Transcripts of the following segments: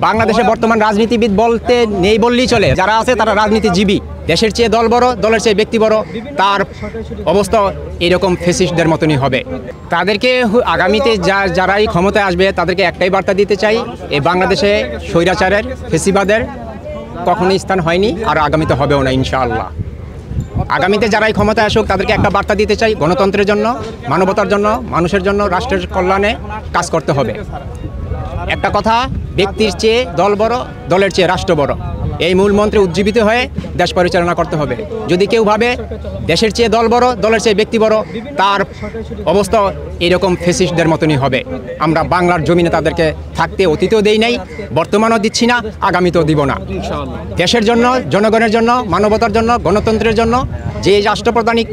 বাংলাদেশে বর্তমান রাজনীতিবিদ বলতে নেই বললেই চলে। যারা আছে তারা রাজনীতিজীবী। দেশের চেয়ে দল বড়, দলের চেয়ে ব্যক্তি বড়। তার অবস্থা এরকম ফ্যাসিস্টদের মতনই হবে। তাদেরকে আগামীতে যারাই ক্ষমতায় আসবে তাদেরকে একটাই বার্তা দিতে চাই, এই বাংলাদেশে স্বৈরাচারের ফ্যাসিবাদের কখনোই স্থান হয়নি, আর আগামীতে হবেও না ইনশাআল্লাহ। আগামীতে যারাই ক্ষমতায় আসুক তাদেরকে একটা বার্তা দিতে চাই, গণতন্ত্রের জন্য, মানবতার জন্য, মানুষের জন্য, রাষ্ট্রের কল্যাণে কাজ করতে হবে। একটা কথা, ব্যক্তির চেয়ে দল বড়, দলের চেয়ে রাষ্ট্র বড়, এই মূল মন্ত্রে উজ্জীবিত হয়ে দেশ পরিচালনা করতে হবে। যদি কেউ ভাবে দেশের চেয়ে দল বড়, দলের চেয়ে ব্যক্তি বড়, তার অবস্থা এরকম ফ্যাসিস্টদের মতনই হবে। আমরা বাংলার জমিনে তাদেরকে থাকতে অতীতেও দেই নাই, বর্তমানও দিচ্ছি না, আগামীতেও দিব না। দেশের জন্য, জনগণের জন্য, মানবতার জন্য, গণতন্ত্রের জন্য যে রাষ্ট্রপ্রধানই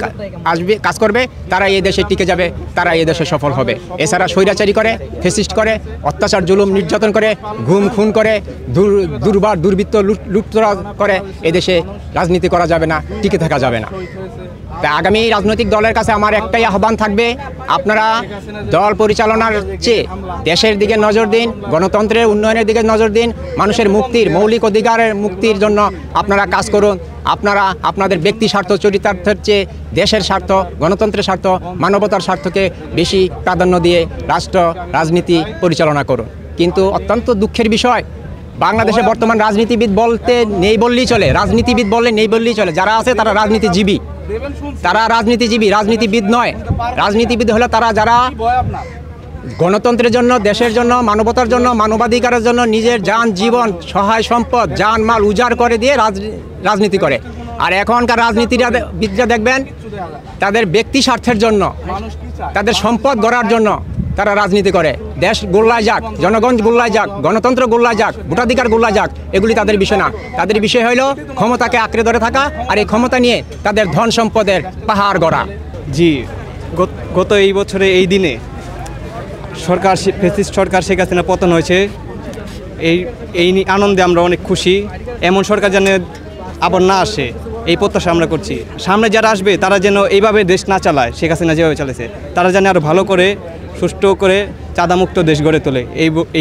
আসবে, কাজ করবে, তারা এই দেশে টিকে যাবে, তারা এই দেশে সফল হবে। এছাড়া স্বৈরাচারী করে, ফ্যাসিস্ট করে, অত্যাচার, জুলুম, নির্যাতন করে, গুম খুন করে, দুর্বার দুর্বৃত্ত লুটতরা করে এদেশে রাজনীতি করা যাবে না, টিকে থাকা যাবে না। তাই আগামী রাজনৈতিক দলের কাছে আমার একটাই আহ্বান থাকবে, আপনারা দল পরিচালনার চেয়ে দেশের দিকে নজর দিন, গণতন্ত্রের উন্নয়নের দিকে নজর দিন, মানুষের মুক্তির, মৌলিক অধিকারের মুক্তির জন্য আপনারা কাজ করুন। আপনারা আপনাদের ব্যক্তি স্বার্থ, চরিতার্থের চেয়ে দেশের স্বার্থ, গণতন্ত্রের স্বার্থ, মানবতার স্বার্থকে বেশি প্রাধান্য দিয়ে রাষ্ট্র রাজনীতি পরিচালনা করুন। কিন্তু অত্যন্ত দুঃখের বিষয়, বাংলাদেশে বর্তমান রাজনীতিবিদ বলতে নেই বললেই চলে। রাজনীতিবিদ বললে নেই বললেই চলে। যারা আছে তারা রাজনীতিজীবী, তারা রাজনীতিজীবী, রাজনীতিবিদ নয়। রাজনীতিবিদ হলে তারা যারা গণতন্ত্রের জন্য, দেশের জন্য, মানবতার জন্য, মানবাধিকারের জন্য নিজের যান, জীবন, সহায় সম্পদ, জান মাল উজাড় করে দিয়ে রাজনীতি করে। আর এখনকার রাজনীতিবিদরা দেখবেন তাদের ব্যক্তি স্বার্থের জন্য, তাদের সম্পদ গড়ার জন্য তারা রাজনীতি করে। দেশ গোল্লায় যাক, জনগণ গোল্লায় যাক, গণতন্ত্র গোল্লায় যাক, ভোটাধিকার গোল্লায় যাক, এগুলি তাদের বিষয় না। তাদের বিষয় হইল ক্ষমতাকে আঁকড়ে ধরে থাকা, আর এই ক্ষমতা নিয়ে তাদের ধন সম্পদের পাহাড় গড়া। জি, গত এই বছরে এই দিনে সরকার, ফ্যাসিস্ট সরকার শেখ হাসিনা পতন হয়েছে। এই আনন্দে আমরা অনেক খুশি। এমন সরকার যেন আবার না আসে, এই প্রত্যাশা আমরা করছি। সামনে যারা আসবে তারা যেন এইভাবে দেশ না চালায়, শেখ হাসিনা যেভাবে চালাইছে, তারা যেন আরও ভালো করে, সুষ্ঠু করে চাঁদামুক্ত দেশ গড়ে তোলে,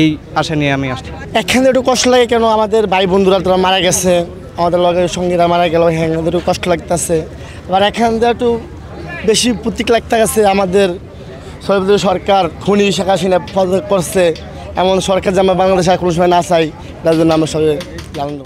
এই আশা নিয়ে আমি আসছি। এখানে একটু কষ্ট লাগে, কেন আমাদের ভাই বন্ধুরা তারা মারা গেছে, আমাদের লগের সঙ্গীরা মারা গেল, হ্যাঁ আমাদের একটু কষ্ট লাগতেছে। আবার এখান থেকে একটু বেশি প্রতীক লাগতে গেছে, আমাদের সরকার খুনি শেখ হাসিনা পদত্যাগ করছে, এমন সরকার যে আমরা বাংলাদেশে কোনো সময় না চাই, তার জন্য আমরা সবাই আনন্দ